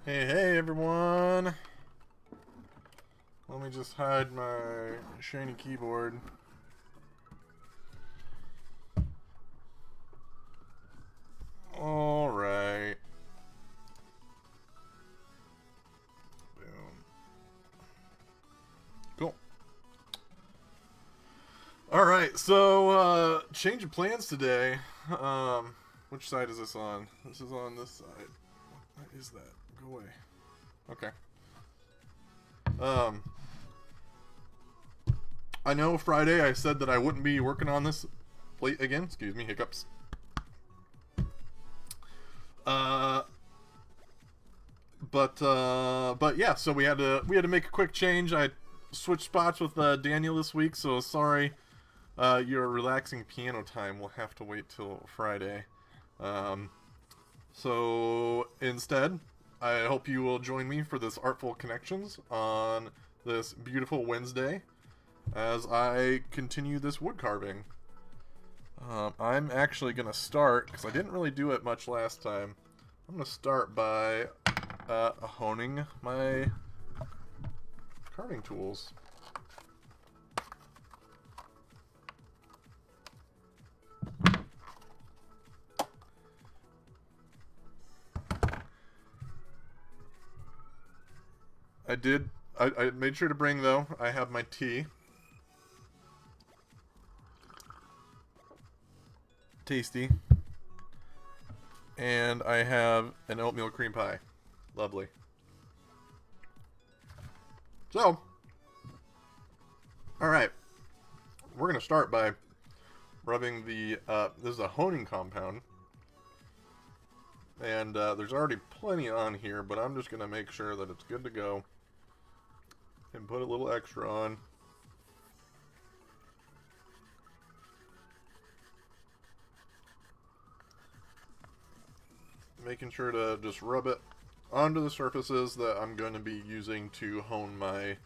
Hey everyone! Let me just hide my shiny keyboard. Alright. Boom. Cool. Alright, so, change of plans today. Which side is this on? This is on this side. What is that? Go away. Okay. I know Friday I said that I wouldn't be working on this late again. Excuse me, hiccups. But yeah, so we had to make a quick change. I switched spots with Daniel this week, so sorry. Your relaxing piano time will have to wait till Friday. So instead, I hope you will join me for this Artful Connections on this beautiful Wednesday as I continue this wood carving. I'm actually going to start, because I didn't really do it much last time, I'm going to start by honing my carving tools. I made sure to bring, though, I have my tea. Tasty. And I have an oatmeal cream pie. Lovely. So, alright. We're going to start by rubbing the, this is a honing compound. And there's already plenty on here, but I'm just going to make sure that it's good to go. And put a little extra on. Making sure to just rub it onto the surfaces that I'm going to be using to hone my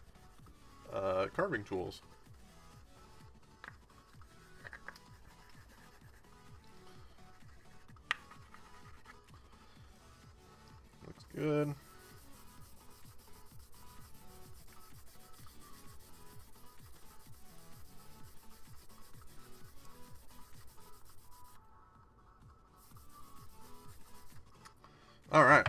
carving tools. Looks good. Alright.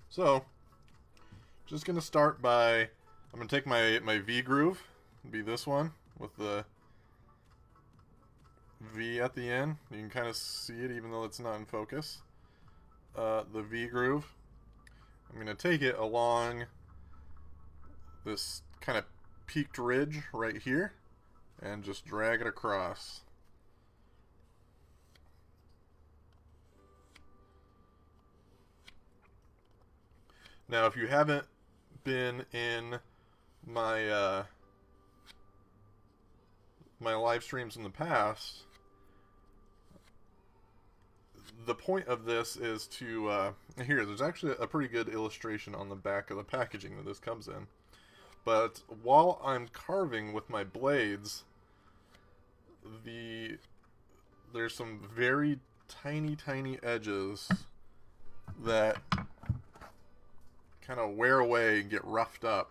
So, just going to start by, I'm going to take my V groove, be this one, with the V at the end. You can kind of see it even though it's not in focus. The V groove. I'm going to take it along this kind of peaked ridge right here and just drag it across. Now, if you haven't been in my my live streams in the past, the point of this is to here. There's actually a pretty good illustration on the back of the packaging that this comes in. But while I'm carving with my blades, there's some very tiny edges that kind of wear away and get roughed up.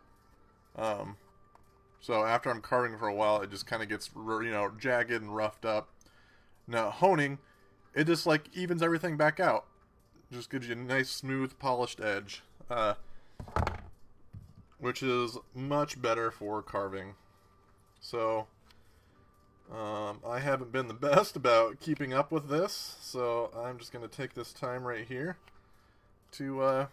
So after I'm carving for a while, it just kind of gets, jagged and roughed up. Now honing, it just like evens everything back out. Just gives you a nice, smooth, polished edge. which is much better for carving. So I haven't been the best about keeping up with this, so I'm just going to take this time right here to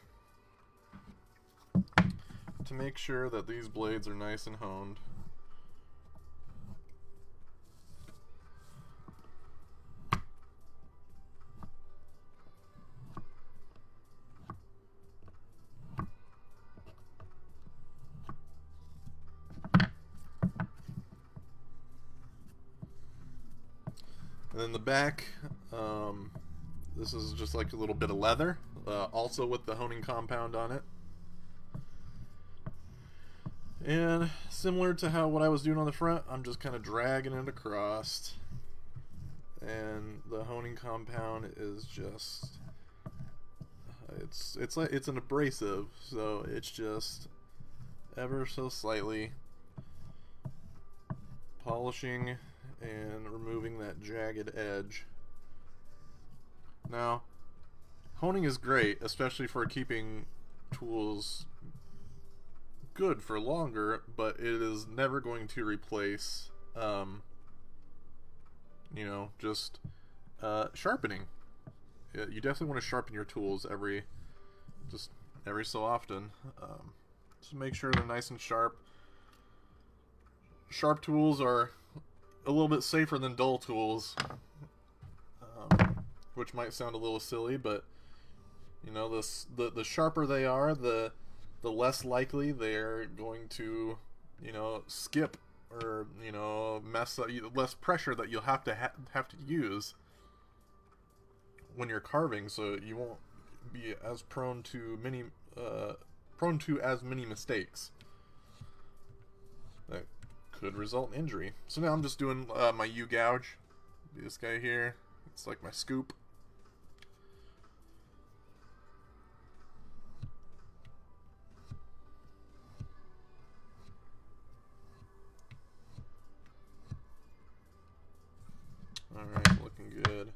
make sure that these blades are nice and honed. And then the back, this is just like a little bit of leather, also with the honing compound on it. And similar to what I was doing on the front, I'm just kind of dragging it across. And the honing compound is just, it's an abrasive, so it's just ever so slightly polishing and removing that jagged edge. Now, honing is great, especially for keeping tools good for longer, but it is never going to replace, you know, just sharpening. You definitely want to sharpen your tools every so often. So make sure they're nice and sharp. Sharp tools are a little bit safer than dull tools, which might sound a little silly, but you know, the sharper they are, the less likely they're going to, you know, skip or, you know, mess up. Less pressure that you'll have to use when you're carving, so you won't be as prone to as many mistakes that could result in injury. So now I'm just doing my U-gouge. This guy here, it's like my scoop. Alright, looking good.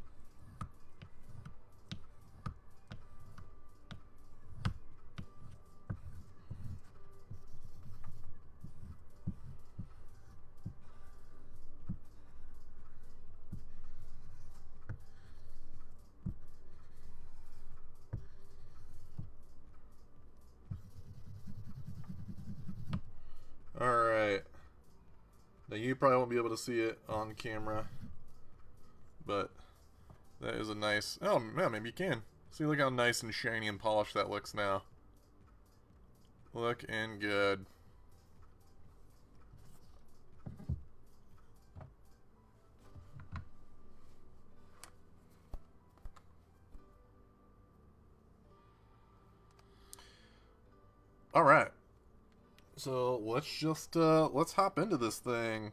Alright. Now you probably won't be able to see it on camera, but that is a nice... Oh, yeah, maybe you can. See, look how nice and shiny and polished that looks now. Looking good. Alright. So, let's just, let's hop into this thing.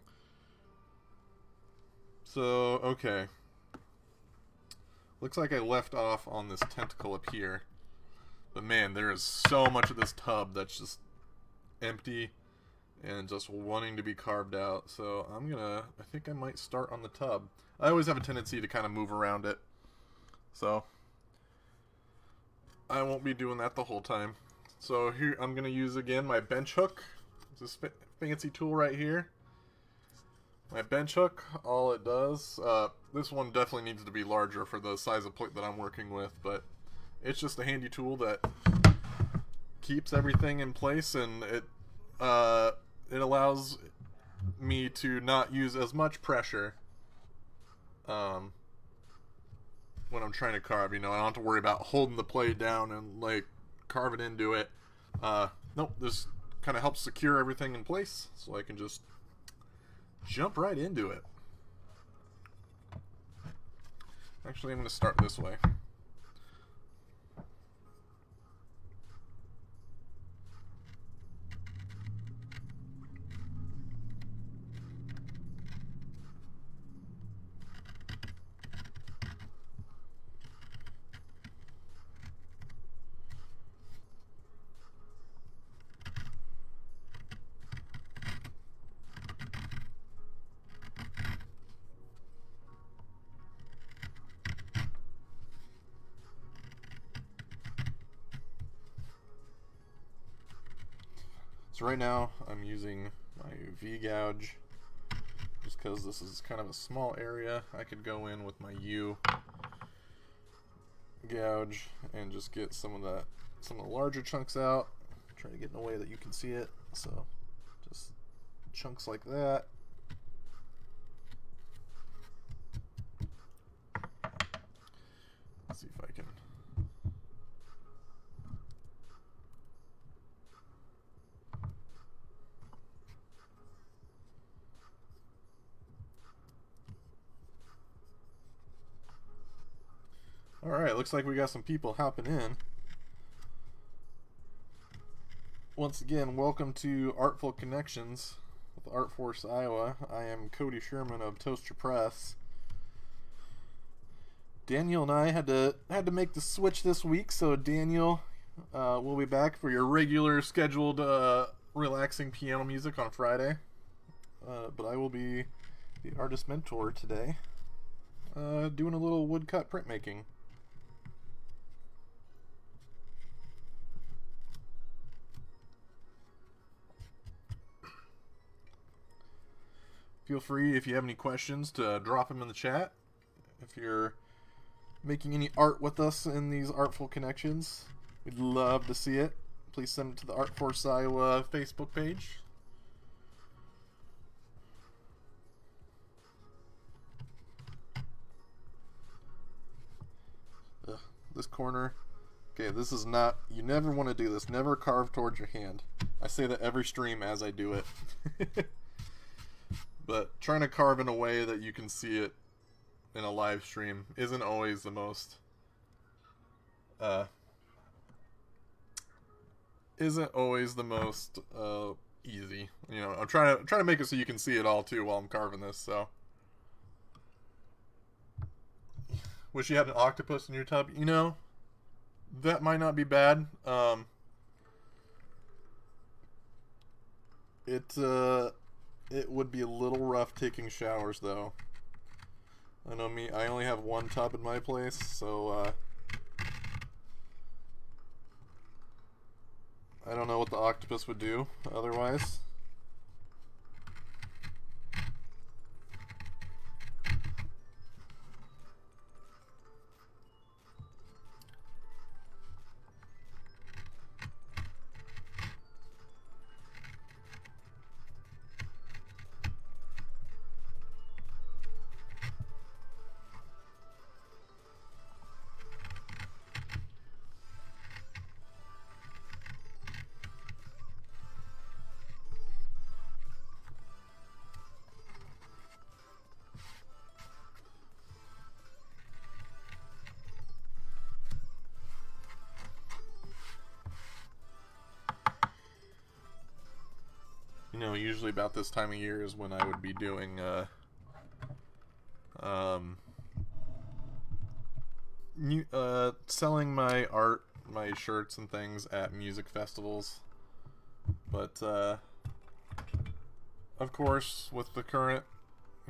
So, okay. Looks like I left off on this tentacle up here. But man, there is so much of this tub that's just empty and just wanting to be carved out. So I think I might start on the tub. I always have a tendency to kind of move around it. So I won't be doing that the whole time. So here I'm going to use again my bench hook. It's a fancy tool right here. My bench hook, all it does, this one definitely needs to be larger for the size of plate that I'm working with, but it's just a handy tool that keeps everything in place, and it allows me to not use as much pressure when I'm trying to carve. You know, I don't have to worry about holding the plate down and like carving into it. Nope, this kind of helps secure everything in place, so I can just jump right into it. Actually, I'm going to start this way. So right now I'm using my V-gouge just because this is kind of a small area. I could go in with my U gouge and just get some of the larger chunks out. Try to get in a way that you can see it. So just chunks like that. Let's see if I can. Alright, looks like we got some people hopping in. Once again, welcome to Artful Connections with Art Force Iowa. I am Cody Sherman of Toaster Press. Daniel and I had to make the switch this week, so Daniel will be back for your regular scheduled relaxing piano music on Friday. But I will be the artist mentor today, doing a little woodcut printmaking. Feel free, if you have any questions, to drop them in the chat. If you're making any art with us in these Artful Connections, we'd love to see it. Please send it to the Art Force Iowa Facebook page. This corner. Okay, this is not... You never want to do this. Never carve towards your hand. I say that every stream as I do it. But trying to carve in a way that you can see it in a live stream isn't always the most easy. You know, I'm trying to make it so you can see it all too while I'm carving this. So, wish you had an octopus in your tub. You know, that might not be bad. It would be a little rough taking showers, though. I know me, I only have one tub in my place, so, I don't know what the octopus would do otherwise. You know, usually about this time of year is when I would be doing, selling my art, my shirts and things at music festivals. But, of course, with the current,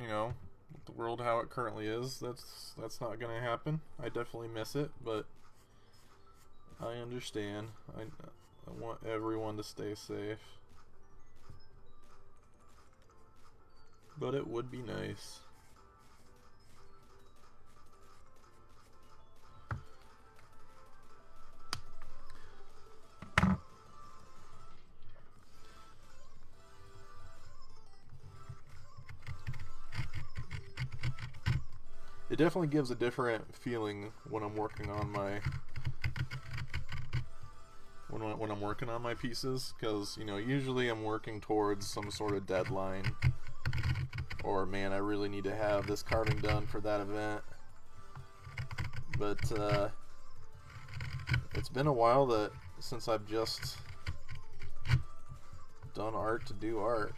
you know, with the world how it currently is, that's not gonna happen. I definitely miss it, but I understand. I want everyone to stay safe. But it would be nice. It definitely gives a different feeling when I'm working on my when I'm working on my pieces, because, you know, usually I'm working towards some sort of deadline, or, man, I really need to have this carving done for that event. But it's been a while since I've just done art to do art.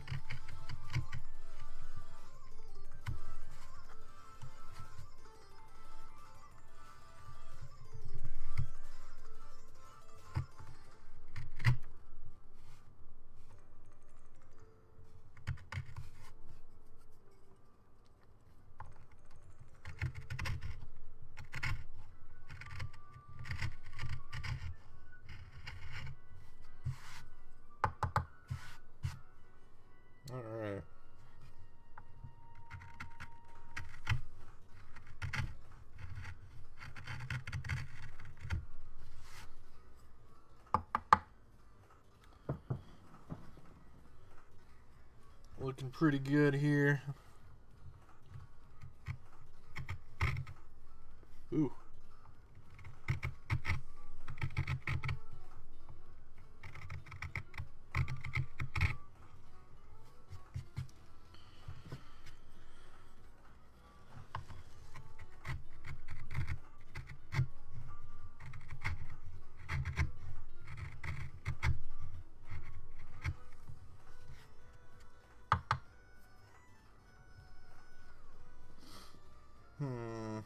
Alright. Looking pretty good here. Ooh. Hmm.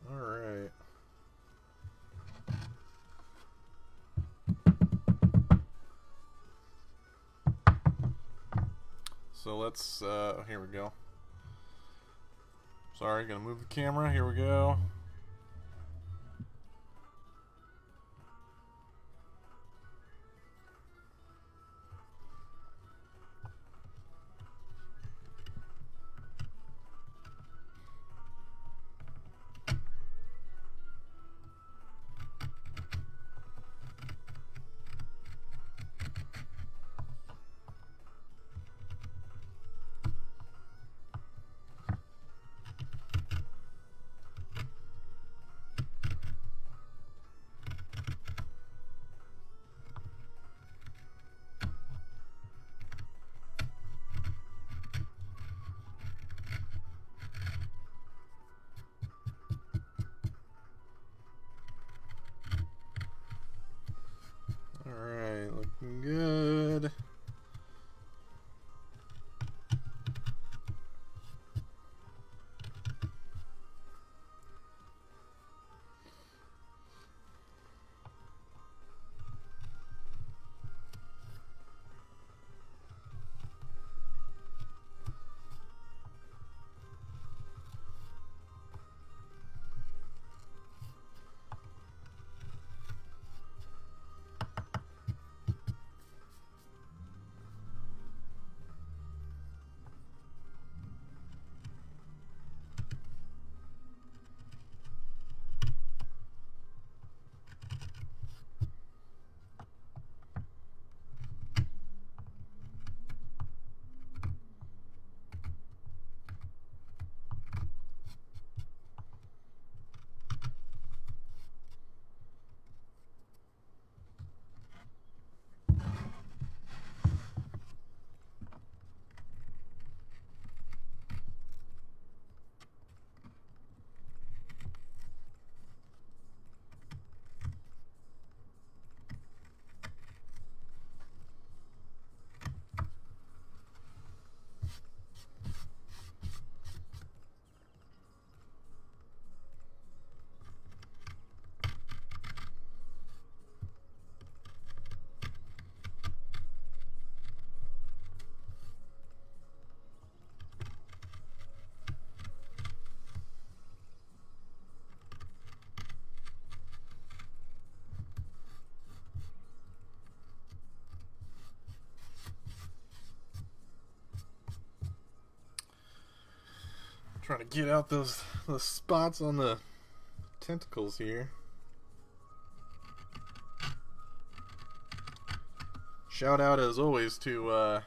Alright. So let's, here we go. Sorry, gonna move the camera. Here we go. Alright, looking good. Trying to get out those spots on the tentacles here. Shout out as always to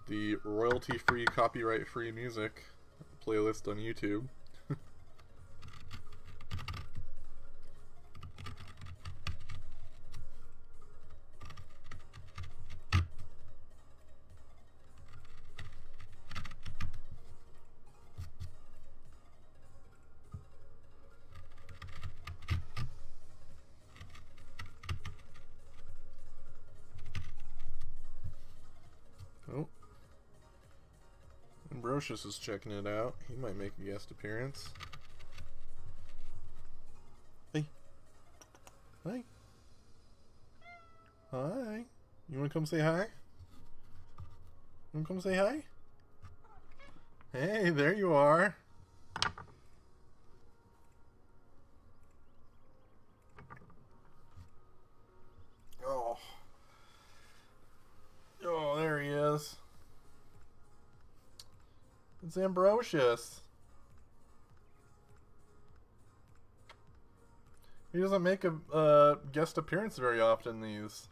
the royalty-free, copyright-free music playlist on YouTube. Oh. Ambrosius is checking it out. He might make a guest appearance. Hey. Hi. Hi. You wanna come say hi? You wanna come say hi? Hey, there you are. Oh. Oh, there he is. It's Ambrosius. He doesn't make a guest appearance very often, these.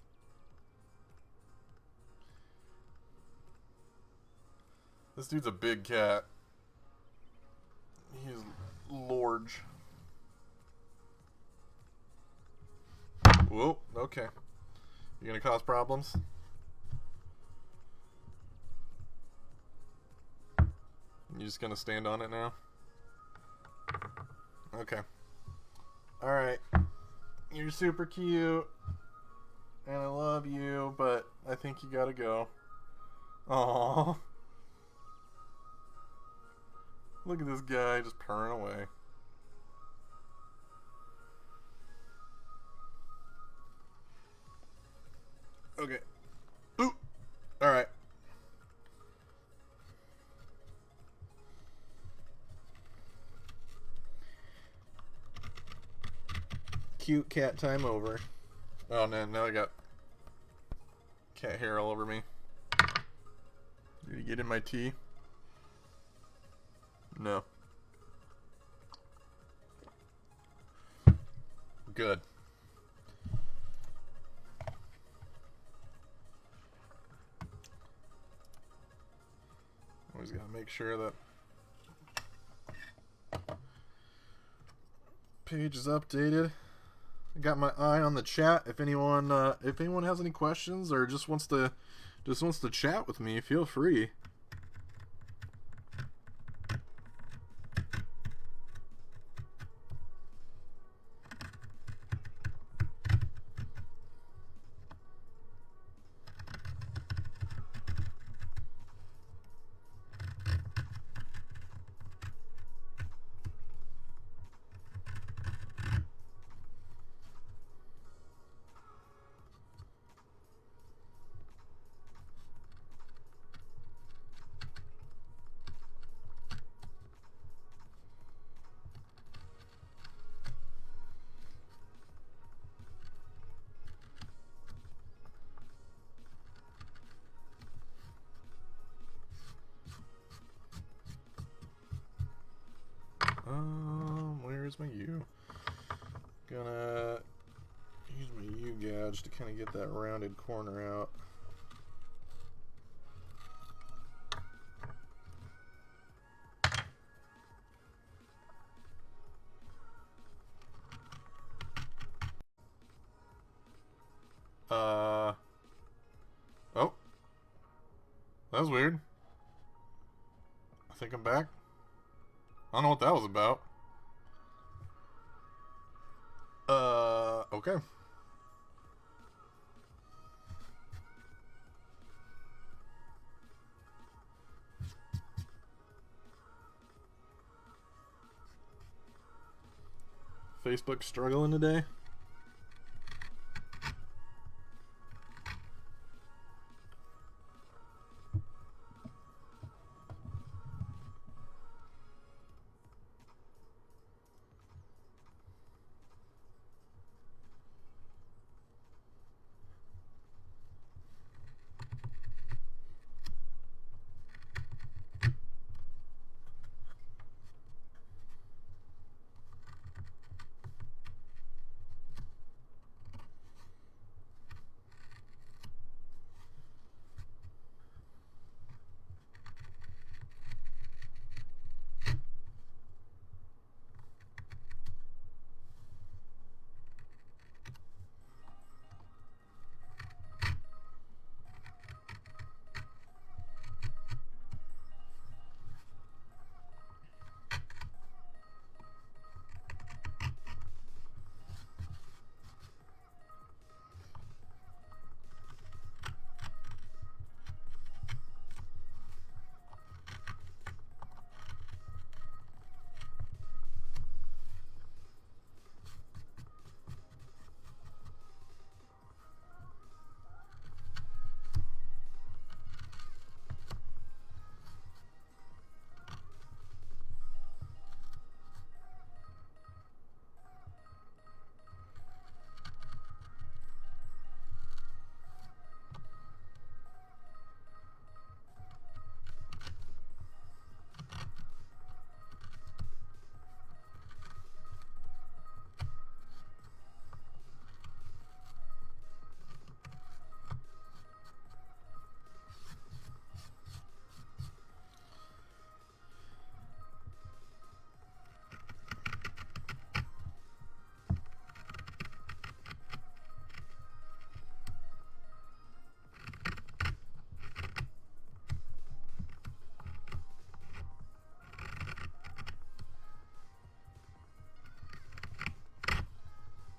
This dude's a big cat. He's large. Whoa, okay. You gonna cause problems? You just gonna stand on it now? Okay. Alright. You're super cute. And I love you, but I think you gotta go. Aww. Look at this guy just purring away. Okay. Ooh. Alright. Cute cat time over. Oh, man, now I got cat hair all over me. Did he get in my tea? No. Good. Always gotta make sure that page is updated. I got my eye on the chat. If anyone has any questions or just wants to chat with me, feel free. Where's my U? Gonna use my U gouge to kind of get that rounded corner out. Oh. That was weird. I think I'm back. I don't know what that was about. Okay. Facebook struggling today.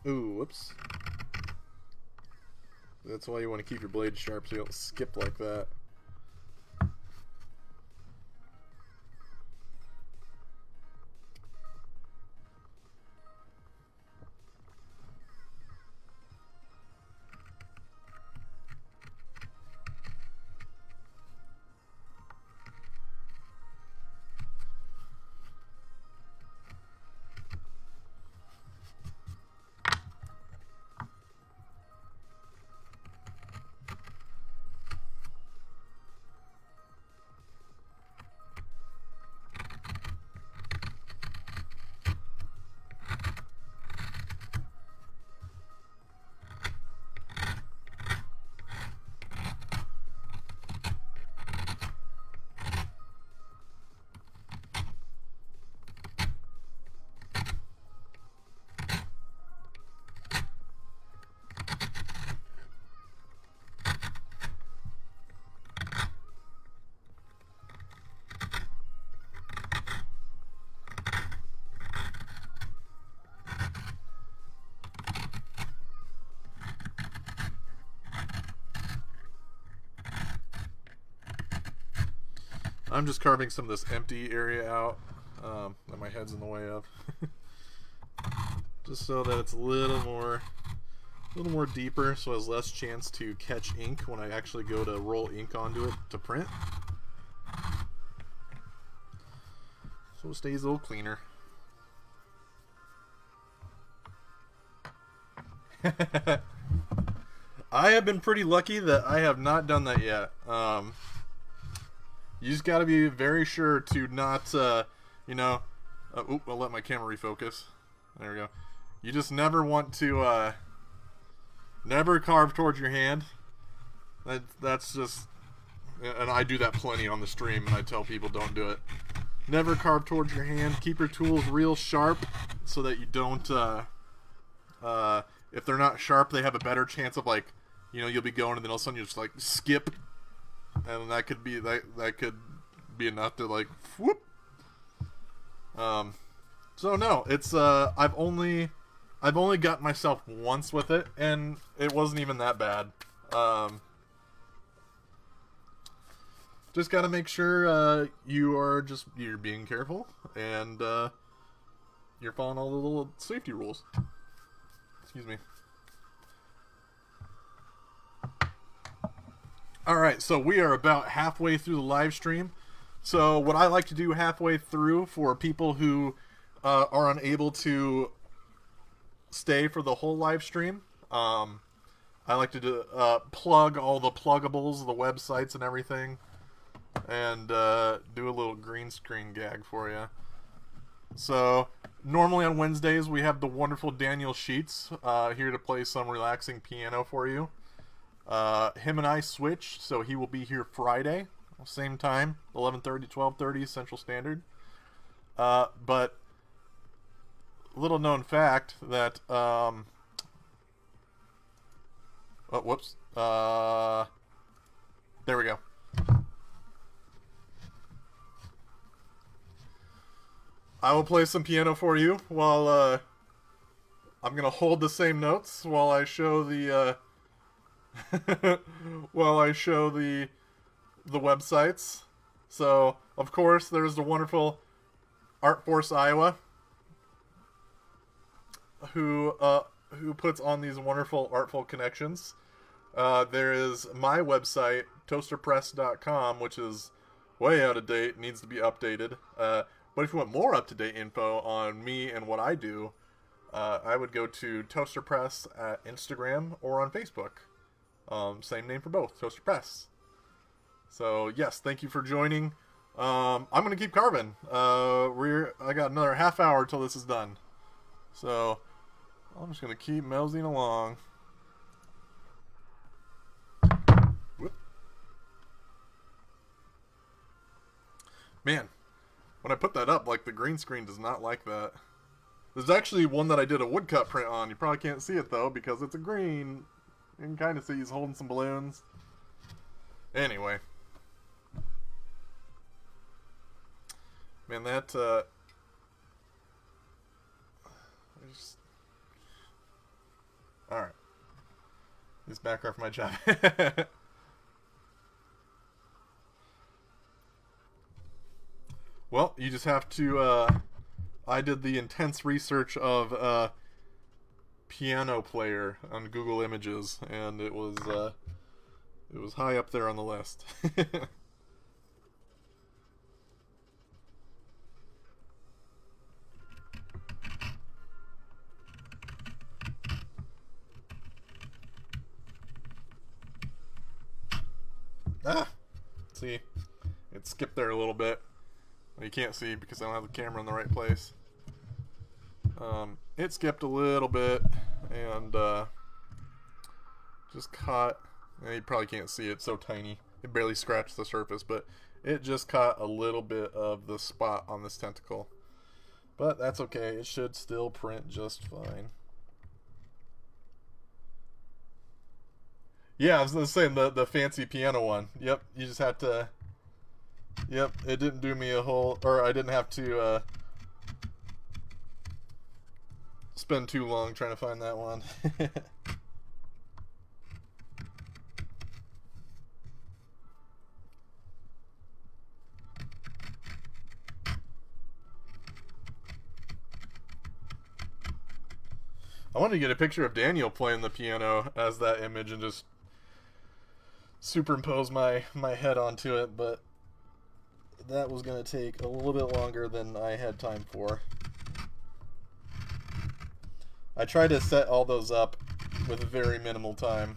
Ooh, whoops. That's why you want to keep your blade sharp so you don't skip like that. I'm just carving some of this empty area out that my head's in the way of. Just so that it's a little more deeper, so it has less chance to catch ink when I actually go to roll ink onto it to print. So it stays a little cleaner. I have been pretty lucky that I have not done that yet. You just got to be very sure to not, you know... oop, I'll let my camera refocus. There we go. You just never want to, never carve towards your hand. That's just... And I do that plenty on the stream, and I tell people don't do it. Never carve towards your hand. Keep your tools real sharp so that you don't, if they're not sharp, they have a better chance of, like, you know, you'll be going and then all of a sudden you just, like, skip. And that could be that could be enough to, like, whoop. So no, it's I've only gotten myself once with it, and it wasn't even that bad. Just gotta make sure you're being careful and you're following all the little safety rules. Excuse me. Alright, so we are about halfway through the live stream. So what I like to do halfway through for people who are unable to stay for the whole live stream, I like to plug all the pluggables, the websites and everything, and do a little green screen gag for you. So normally on Wednesdays we have the wonderful Daniel Sheets here to play some relaxing piano for you. Him and I switched, so he will be here Friday, same time, 11:30, 12:30 Central Standard. But little known fact that oh, whoops. There we go. I will play some piano for you while I'm gonna hold the same notes while I show the while I show the websites. So of course there's the wonderful ArtForce Iowa, who puts on these wonderful artful connections. There is my website, toasterpress.com, which is way out of date, needs to be updated. But if you want more up-to-date info on me and what I do, I would go to Toaster Press at Instagram or on Facebook. Same name for both, Toaster Press. So yes, thank you for joining. I'm gonna keep carving. I got another half hour till this is done. So I'm just gonna keep moseying along. Whoop. Man, when I put that up, like, the green screen does not like that. There's actually one that I did a woodcut print on. You probably can't see it though because it's a green. You can kind of see he's holding some balloons. Anyway. Man, that, Alright. This background for my job. Well, you just have to, I did the intense research of, piano player on Google Images, and it was high up there on the list. Ah! See? It skipped there a little bit. You can't see because I don't have the camera in the right place. It skipped a little bit and just caught, and you probably can't see it, it's so tiny. It barely scratched the surface, but it just caught a little bit of the spot on this tentacle. But that's okay, it should still print just fine. Yeah, I was saying the fancy piano one. Yep, you just had to. Yep, it didn't do me a whole, or I didn't have to spend too long trying to find that one. I wanted to get a picture of Daniel playing the piano as that image and just superimpose my head onto it, but that was going to take a little bit longer than I had time for. I tried to set all those up with very minimal time.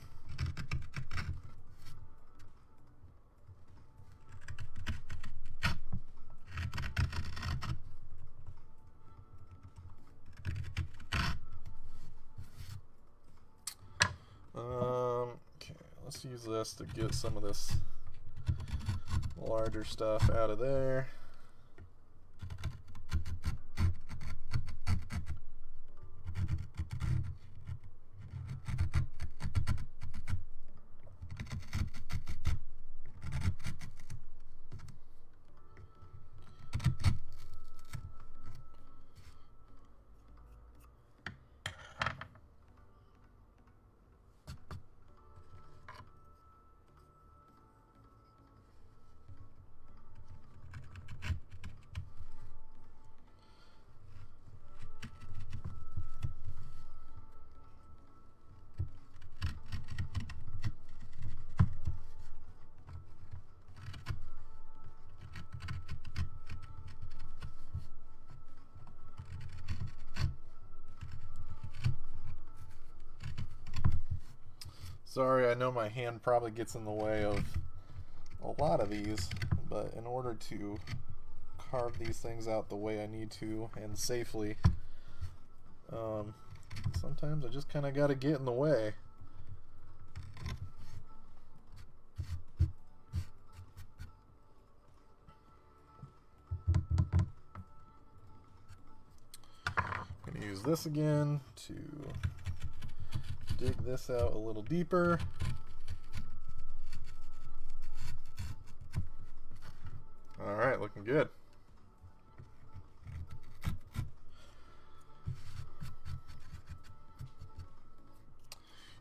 Okay, let's use this to get some of this larger stuff out of there. Sorry, I know my hand probably gets in the way of a lot of these, but in order to carve these things out the way I need to and safely, sometimes I just kind of got to get in the way. I'm going to use this again to dig this out a little deeper. Alright, looking good.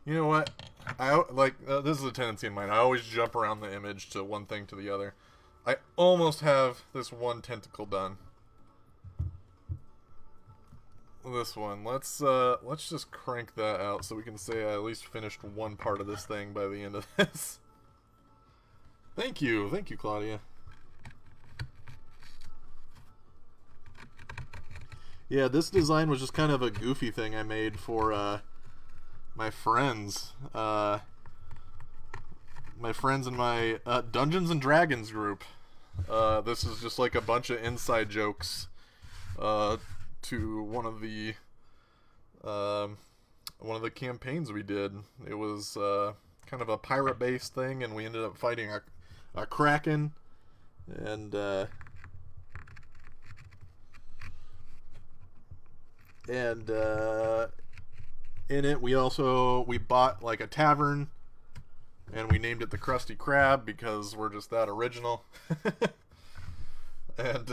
You know what? This is a tendency of mine. I always jump around the image to one thing to the other. I almost have this one tentacle done. This one. Let's just crank that out so we can say I at least finished one part of this thing by the end of this. Thank you, Claudia. Yeah, this design was just kind of a goofy thing I made for my friends. My friends in my Dungeons and Dragons group. This is just like a bunch of inside jokes to one of the campaigns we did. It was kind of a pirate-based thing, and we ended up fighting a Kraken, and in it we bought like a tavern, and we named it the Krusty Krab because we're just that original. And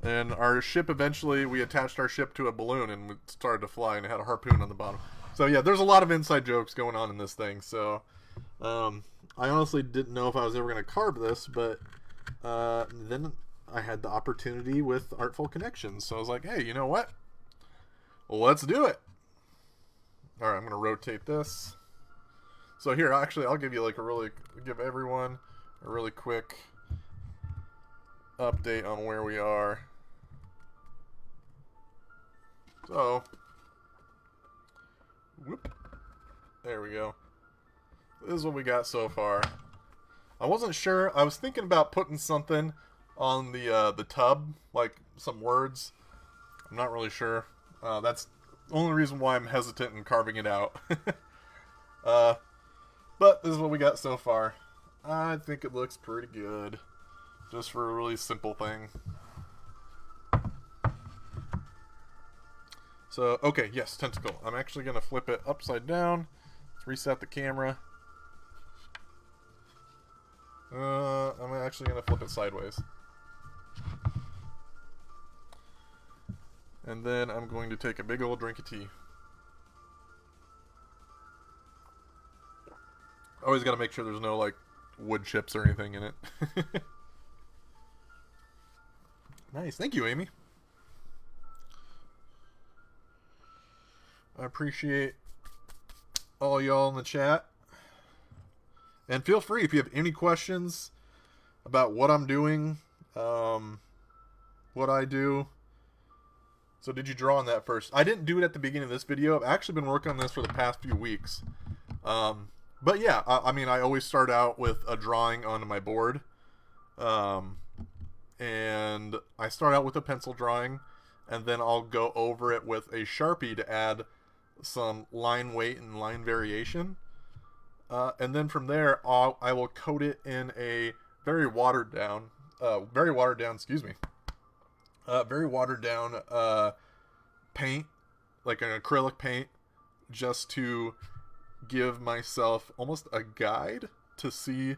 And our ship eventually, we attached our ship to a balloon and it started to fly and it had a harpoon on the bottom. So yeah, there's a lot of inside jokes going on in this thing. So I honestly didn't know if I was ever going to carve this, but then I had the opportunity with Artful Connections. So I was like, hey, you know what? Well, let's do it. All right, I'm going to rotate this. So here, actually, I'll give you like give everyone a really quick update on where we are. So, whoop, there we go. This is what we got so far. I wasn't sure. I was thinking about putting something on the tub, like some words. I'm not really sure. That's the only reason why I'm hesitant in carving it out. But this is what we got so far. I think it looks pretty good, just for a really simple thing. So, okay, yes, tentacle. I'm actually going to flip it upside down. Let's reset the camera. I'm actually going to flip it sideways. And then I'm going to take a big old drink of tea. Always got to make sure there's no, like, wood chips or anything in it. Nice. Thank you, Amy. I appreciate all y'all in the chat. And feel free if you have any questions about what I'm doing, what I do. So did you draw on that first? I didn't do it at the beginning of this video. I've actually been working on this for the past few weeks. But yeah, I mean, I always start out with a drawing onto my board. And I start out with a pencil drawing, and then I'll go over it with a Sharpie to add some line weight and line variation. And then from there, I will coat it in a very watered down paint, like an acrylic paint, just to give myself almost a guide to see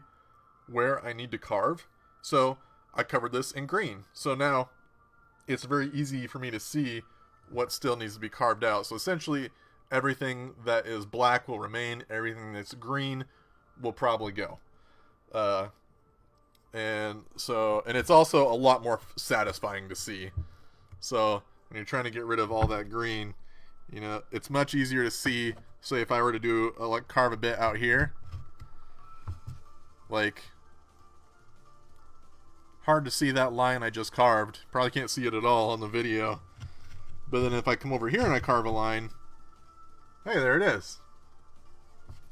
where I need to carve. So I covered this in green. So now it's very easy for me to see what still needs to be carved out. So essentially, everything that is black will remain. Everything that's green will probably go. And it's also a lot more satisfying to see. So when you're trying to get rid of all that green, you know, it's much easier to see. Say if I were to do carve a bit out here, like, hard to see that line I just carved. Probably can't see it at all on the video. But then if I come over here and I carve a line, hey, there it is.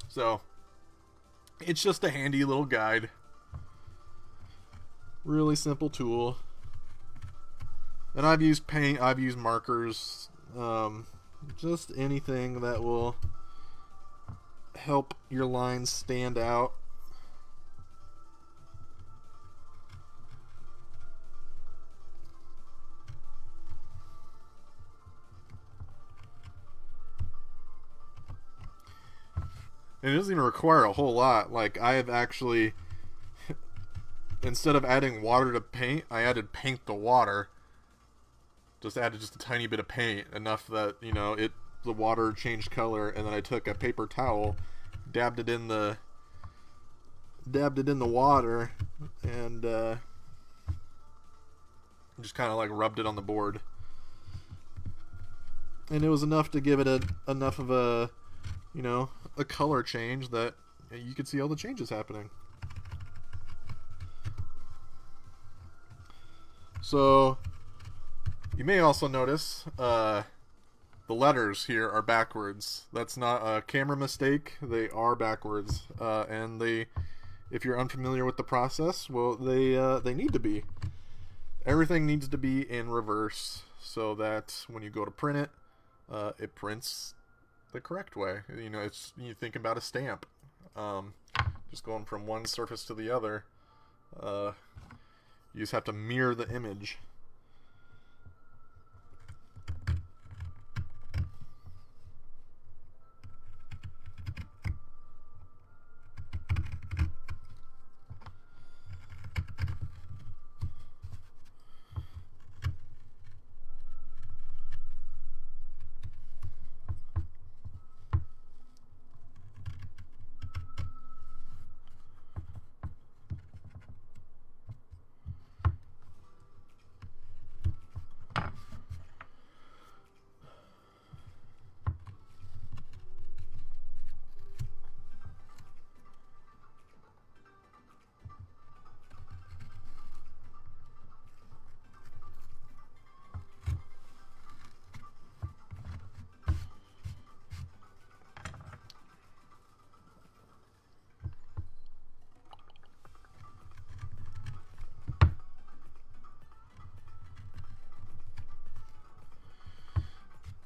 So it's just a handy little guide. Really simple tool. And I've used paint, I've used markers, just anything that will help your lines stand out. And it doesn't even require a whole lot. Like, I have actually, instead of adding water to paint, I added paint to water. Just added just a tiny bit of paint, enough that, you know, the water changed color, and then I took a paper towel, dabbed it in the water, and just kind of like rubbed it on the board. And it was enough to give it enough of a, you know, a color change that you could see all the changes happening. So you may also notice the letters here are backwards. That's not a camera mistake. They are backwards, and if you're unfamiliar with the process, well, they need to be. Everything needs to be in reverse so that when you go to print it, it prints the correct way. You know, you think about a stamp, just going from one surface to the other. You just have to mirror the image.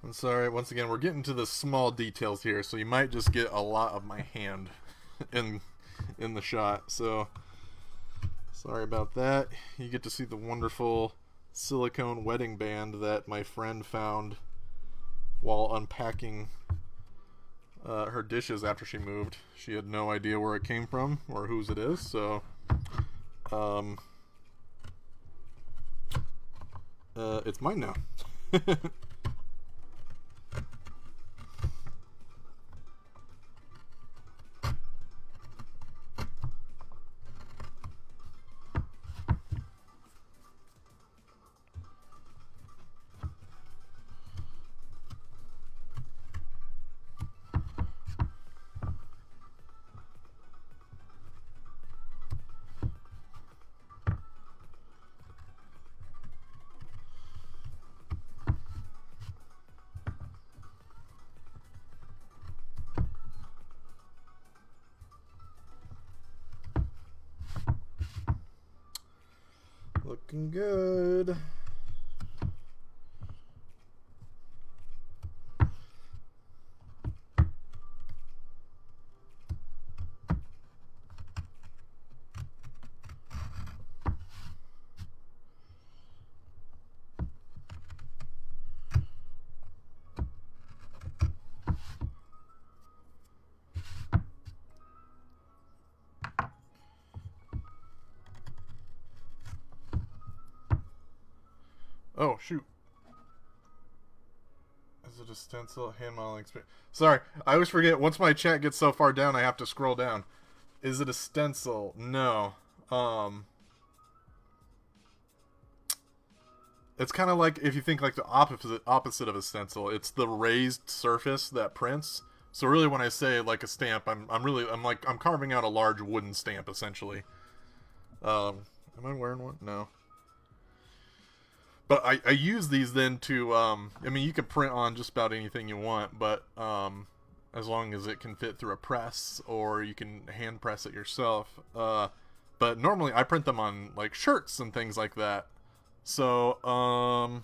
And sorry, once again, we're getting to the small details here, so you might just get a lot of my hand in the shot. So sorry about that. You get to see the wonderful silicone wedding band that my friend found while unpacking her dishes after she moved. She had no idea where it came from or whose it is, so it's mine now. Looking good. Oh, shoot. Is it a stencil? Hand modeling experience. Sorry, I always forget. Once my chat gets so far down, I have to scroll down. Is it a stencil? No. It's kind of like, if you think like the opposite of a stencil, it's the raised surface that prints. So really, when I say like a stamp, I'm carving out a large wooden stamp essentially. Am I wearing one? No. But I use these then to, I mean, you can print on just about anything you want, but as long as it can fit through a press, or you can hand press it yourself. But normally I print them on, like, shirts and things like that. So, well,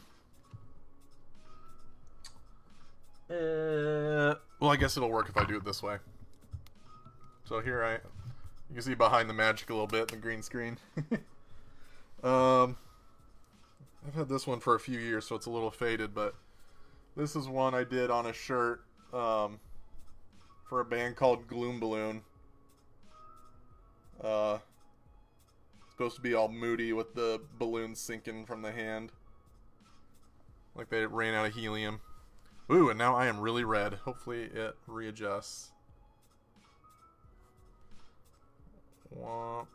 I guess it'll work if I do it this way. So here you can see behind the magic a little bit, the green screen. I've had this one for a few years, so it's a little faded, but this is one I did on a shirt for a band called Gloom Balloon. Supposed to be all moody with the balloons sinking from the hand. Like they ran out of helium. Ooh, and now I am really red. Hopefully it readjusts. Womp.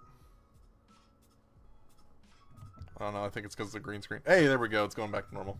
I don't know, I think it's because of the green screen. Hey, there we go, it's going back to normal.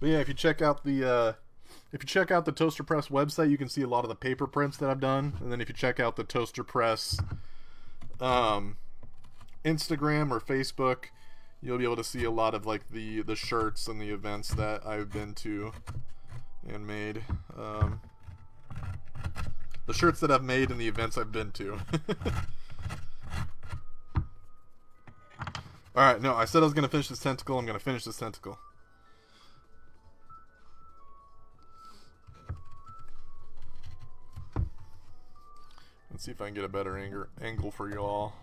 But yeah, if you check out the Toaster Press website, you can see a lot of the paper prints that I've done. And then if you check out the Toaster Press Instagram or Facebook, you'll be able to see a lot of like the shirts and the events that I've been to and made. The shirts that I've made and the events I've been to. Alright, no, I said I was going to finish this tentacle. I'm going to finish this tentacle. Let's see if I can get a better angle for you all.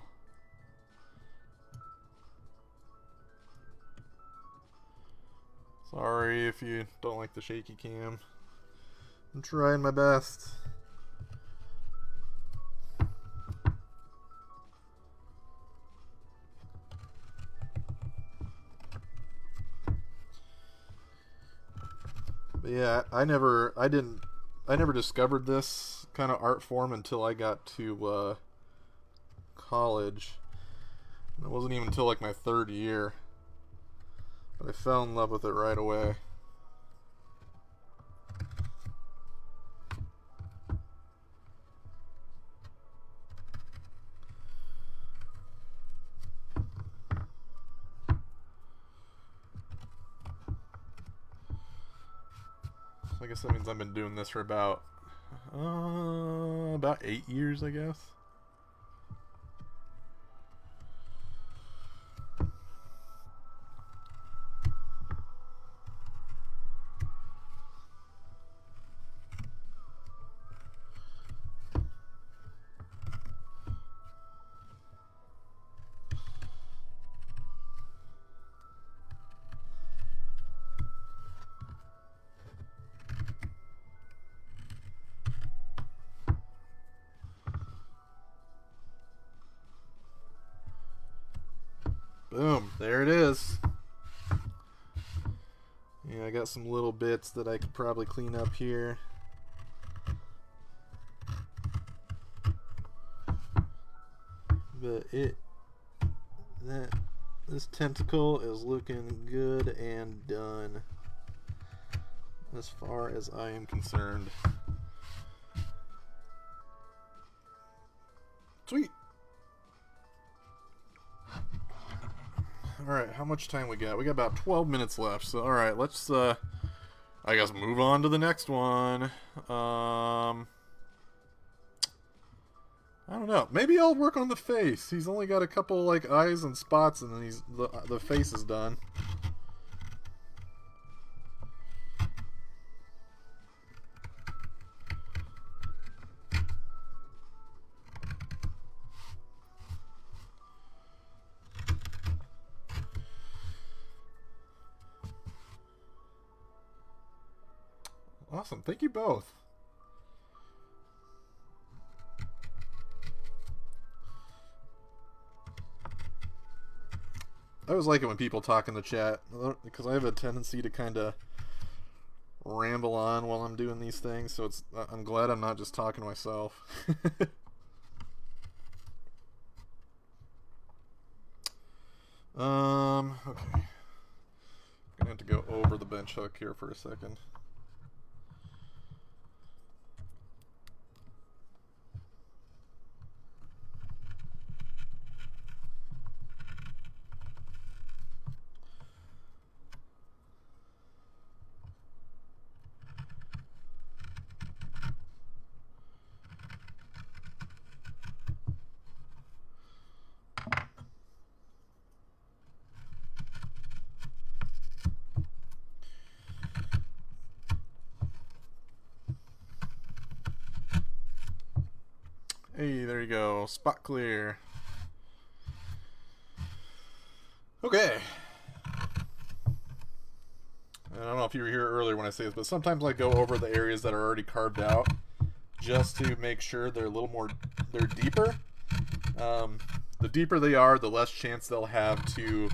Sorry if you don't like the shaky cam. I'm trying my best. But yeah, I never discovered this kind of art form until I got to college. It wasn't even until like my third year. But I fell in love with it right away. So I guess that means I've been doing this for about 8 years, I guess. Boom, there it is. Yeah, I got some little bits that I could probably clean up here. But this tentacle is looking good and done as far as I am concerned. Sweet. Alright, how much time we got? We got about 12 minutes left. So, alright, let's, I guess, move on to the next one. I don't know. Maybe I'll work on the face. He's only got a couple, like, eyes and spots, and then the face is done. Awesome. Thank you both. I always like it when people talk in the chat, because I have a tendency to kind of ramble on while I'm doing these things, so I'm glad I'm not just talking to myself. Okay. Gonna have to go over the bench hook here for a second. Hey, there you go. Spot clear. Okay. I don't know if you were here earlier when I say this, but sometimes I go over the areas that are already carved out just to make sure they're a little more, they're deeper. The deeper they are, the less chance they'll have to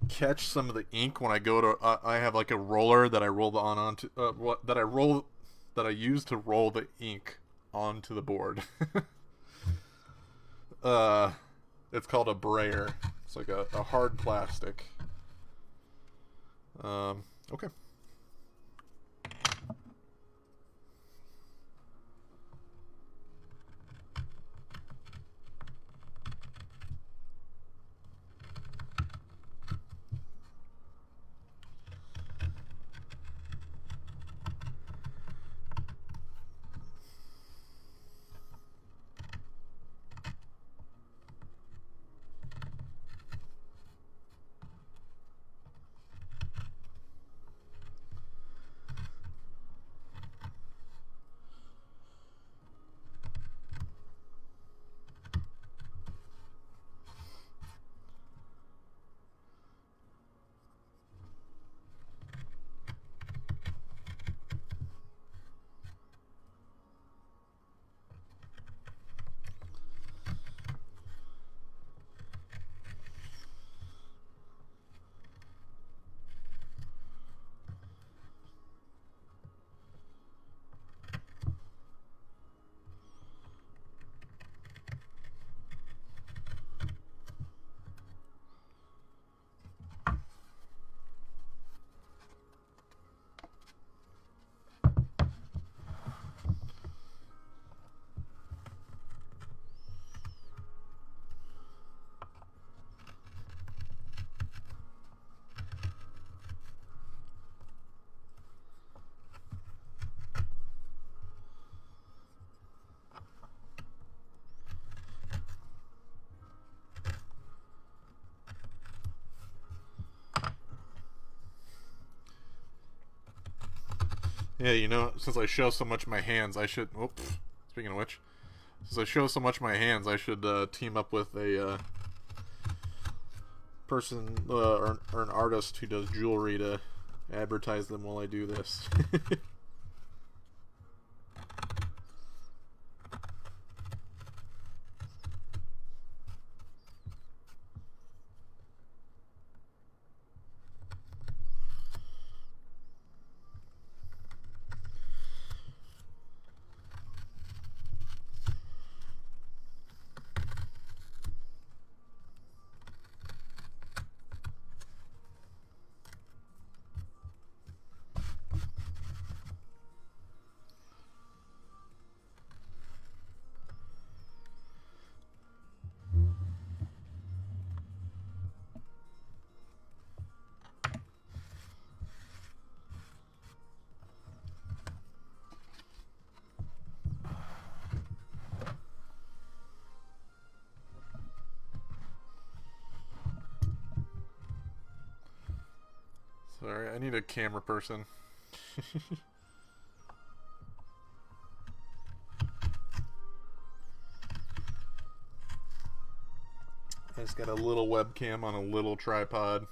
catch some of the ink when I go to, I have like a roller that I roll onto, that I use to roll the ink onto the board. It's called a brayer. It's like a hard plastic. Okay. Yeah, you know, since I show so much my hands, I should... Oops. Speaking of which, since I show so much my hands, I should team up with a person or an artist who does jewelry to advertise them while I do this. Sorry, I need a camera person. I just got a little webcam on a little tripod.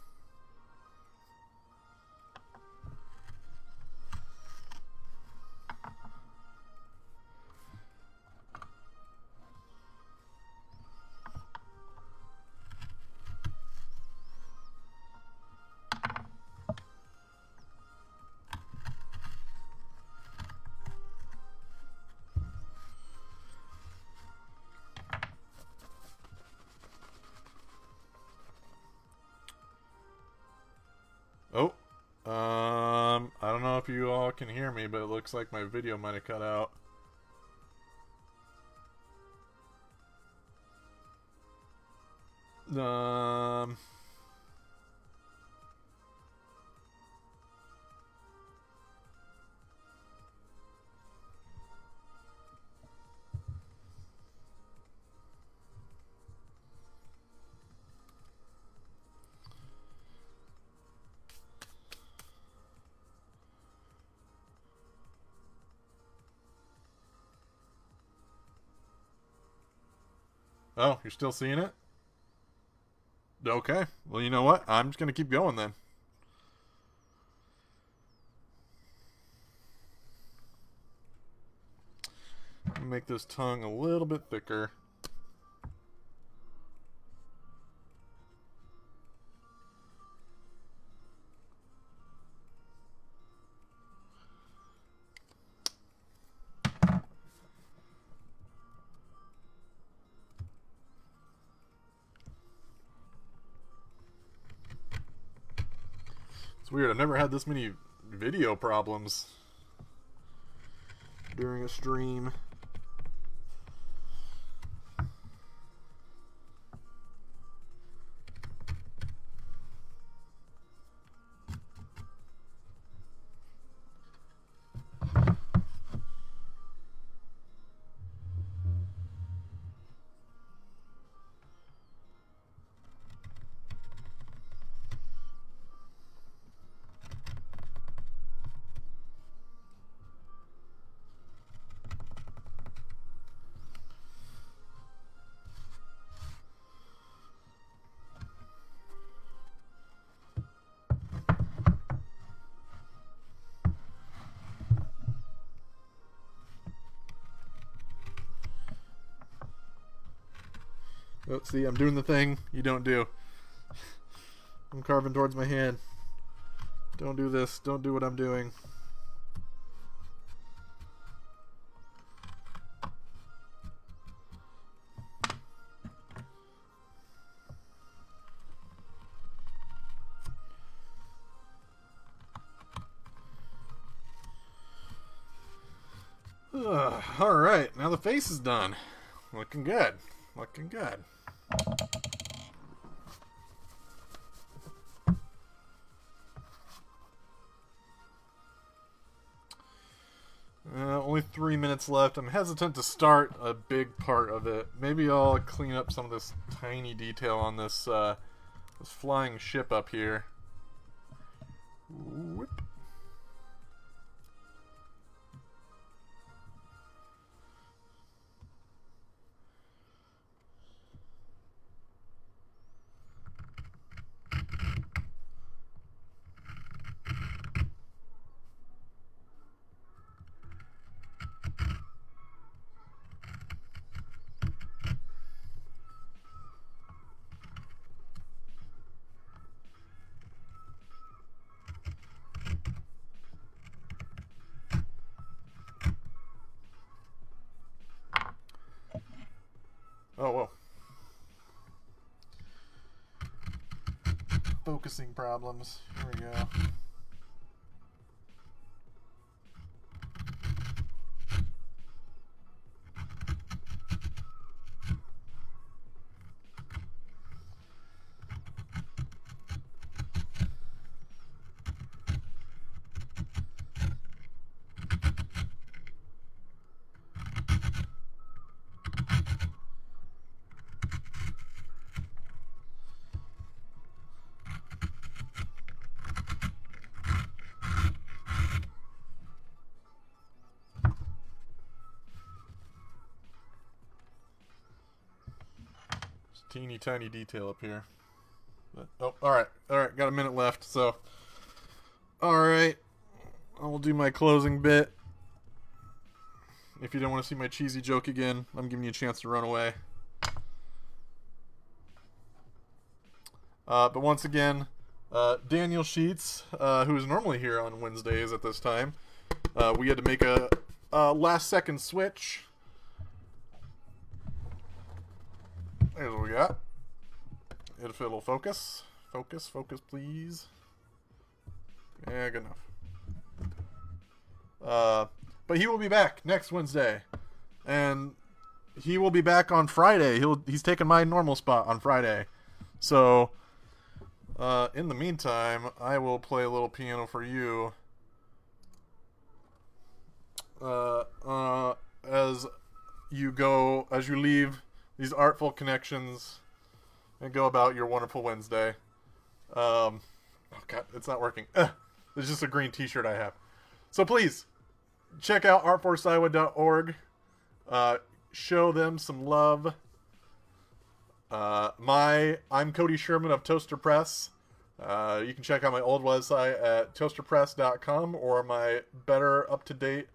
Oh, I don't know if you all can hear me, but it looks like my video might have cut out. Oh, you're still seeing it? Okay. Well, you know what? I'm just going to keep going then. Make this tongue a little bit thicker. It's weird. I've never had this many video problems during a stream. Oh, see, I'm doing the thing you don't do. I'm carving towards my hand. Don't do this. Don't do what I'm doing. Alright, now the face is done. Looking good. Looking good. Only 3 minutes left. I'm hesitant to start a big part of it. Maybe I'll clean up some of this tiny detail on this this flying ship up here. Whoop. focusing problems. Here we go. Teeny tiny detail up here. But, oh, alright, got a minute left, so. Alright, I'll do my closing bit. If you don't want to see my cheesy joke again, I'm giving you a chance to run away. But once again, Daniel Sheets, who is normally here on Wednesdays at this time, we had to make a last second switch. Here's what we got. If it'll focus. Focus, please. Yeah, good enough. But he will be back next Wednesday. And he will be back on Friday. He's taking my normal spot on Friday. So, in the meantime, I will play a little piano for you. As you leave these artful connections and go about your wonderful Wednesday. Oh god, it's not working. It's just a green t-shirt I have. So please, check out artforsywood.org. Show them some love. I'm Cody Sherman of Toaster Press. You can check out my old website at toasterpress.com or my better up-to-date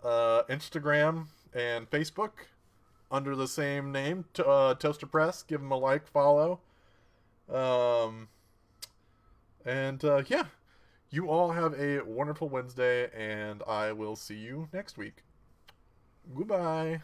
Instagram and Facebook under the same name, Toaster Press. Give them a like, follow. Yeah, you all have a wonderful Wednesday, and I will see you next week. Goodbye.